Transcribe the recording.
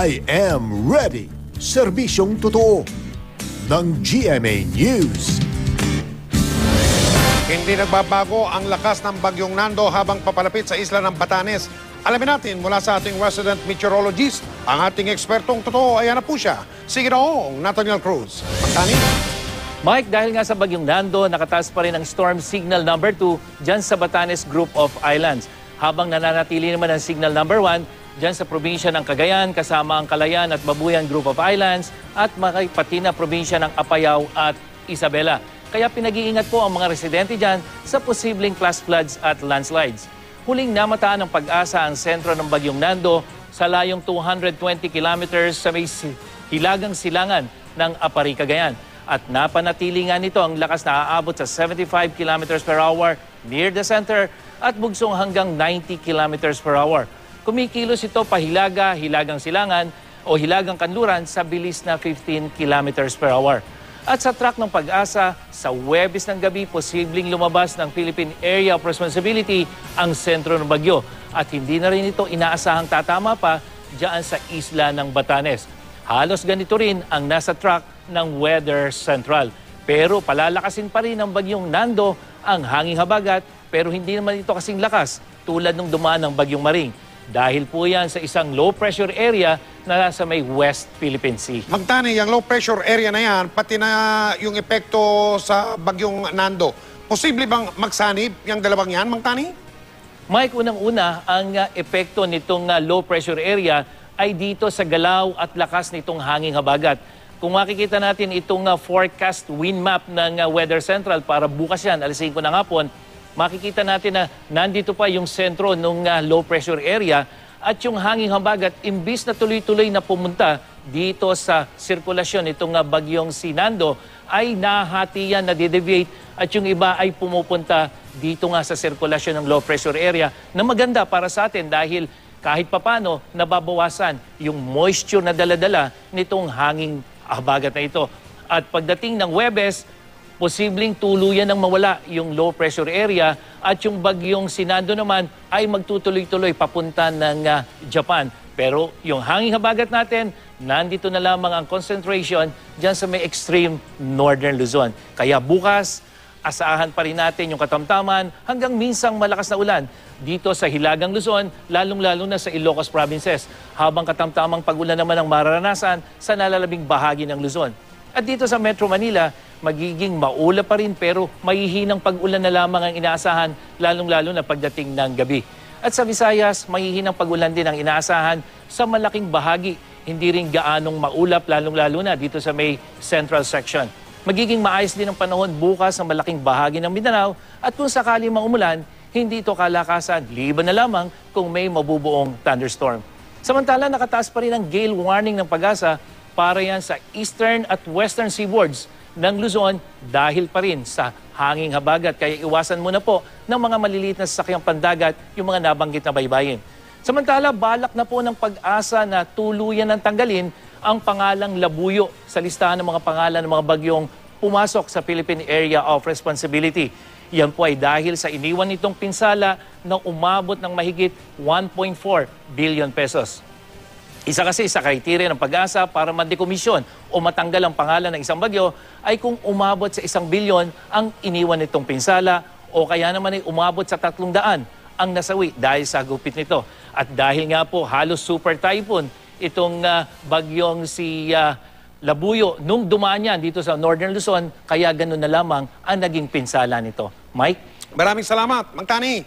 I am ready. Serbisyong totoo ng GMA News. Hindi nagbabago ang lakas ng bagyong Nando habang papalapit sa isla ng Batanes. Alamin natin mula sa ating resident meteorologist, ang ating ekspertong totoo, ayan na po siya, si Ginoong Nathaniel Cruz. Magtani? Mike, dahil nga sa bagyong Nando, nakataas pa rin ang storm signal number 2 dyan sa Batanes Group of Islands. Habang nananatili naman ang signal number 1 dyan sa probinsya ng Cagayan, kasama ang Calayan at Babuyan Group of Islands at pati na probinsya ng Apayao at Isabela. Kaya pinag-iingat po ang mga residente dyan sa posibleng flash floods at landslides. Huling namataan ng Pag-asa ang sentro ng bagyong Nando sa layong 220 kilometers sa may hilagang silangan ng Apari, Cagayan. At napanatili nga nito ang lakas na aabot sa 75 kilometers per hour near the center at bugsong hanggang 90 kilometers per hour. Kumikilos ito pahilaga, hilagang silangan o hilagang kanluran sa bilis na 15 kilometers per hour. At sa track ng Pag-asa, sa Huwebes ng gabi, posibleng lumabas ng Philippine Area of Responsibility ang sentro ng bagyo. At hindi na rin ito inaasahang tatama pa dyan sa isla ng Batanes. Halos ganito rin ang nasa track ng Weather Central. Pero palalakasin pa rin ng bagyong Nando ang hanging habagat, pero hindi naman ito kasing lakas tulad ng dumaan ng bagyong Maring. Dahil po yan sa isang low pressure area na nasa may West Philippine Sea. Magtani, yung low pressure area na yan, pati na yung epekto sa bagyong Nando, posible bang magsanib yung dalawang yan, Magtani? Mike, unang-una, ang epekto nitong low pressure area ay dito sa galaw at lakas nitong hanging habagat. Kung makikita natin itong forecast wind map ng Weather Central para bukas yan, alas 5 ng hapon, makikita natin na nandito pa yung sentro ng low pressure area at yung hanging habagat, imbis na tuloy-tuloy na pumunta dito sa sirkulasyon itong bagyong si Nando, ay nahati yan, nade-deviate at yung iba ay pumupunta dito nga sa sirkulasyon ng low pressure area na maganda para sa atin dahil kahit papano nababawasan yung moisture na dala-dala nitong hanging habagat na ito. At pagdating ng Huwebes, posibleng tuluyan ng mawala yung low pressure area at yung bagyong si Nando naman ay magtutuloy-tuloy papunta ng Japan. Pero yung hanging habagat natin, nandito na lamang ang concentration dyan sa may extreme northern Luzon. Kaya bukas, asahan pa rin natin yung katamtaman hanggang minsang malakas na ulan dito sa Hilagang Luzon, lalong-lalo na sa Ilocos Provinces, habang katamtamang pag-ulan naman ang mararanasan sa nalalabing bahagi ng Luzon. At dito sa Metro Manila, magiging maulap pa rin pero mahihinang pag-ulan na lamang ang inaasahan, lalong-lalo na pagdating ng gabi. At sa Visayas, mahihinang pag-ulan din ang inaasahan sa malaking bahagi. Hindi rin gaanong maulap, lalong-lalo na dito sa may central section. Magiging maayos din ang panahon bukas sa malaking bahagi ng Mindanao at kung sakali maumulan, hindi ito kalakasan, liban na lamang kung may mabubuong thunderstorm. Samantala, nakataas pa rin ang gale warning ng Pag-asa para yan sa eastern at western seaboards ng Luzon dahil pa rin sa hanging habagat. Kaya iwasan muna po ng mga maliliit na sasakyang pandagat yung mga nabanggit na baybayin. Samantala, balak na po ng Pag-asa na tuluyan ng tanggalin ang pangalang Labuyo sa listahan ng mga pangalan ng mga bagyong pumasok sa Philippine Area of Responsibility. Yan po ay dahil sa iniwan nitong pinsala na umabot ng mahigit 1.4 billion pesos. Isa kasi sa kriteria ng Pag-asa para madekomisyon o matanggal ang pangalan ng isang bagyo ay kung umabot sa 1 bilyon ang iniwan nitong pinsala o kaya naman ay umabot sa 300 ang nasawi dahil sa gupit nito. At dahil nga po halos super typhoon itong bagyong si Labuyo nung dumaan yan dito sa Northern Luzon, kaya ganun na lamang ang naging pinsala nito. Mike? Maraming salamat, Magtani.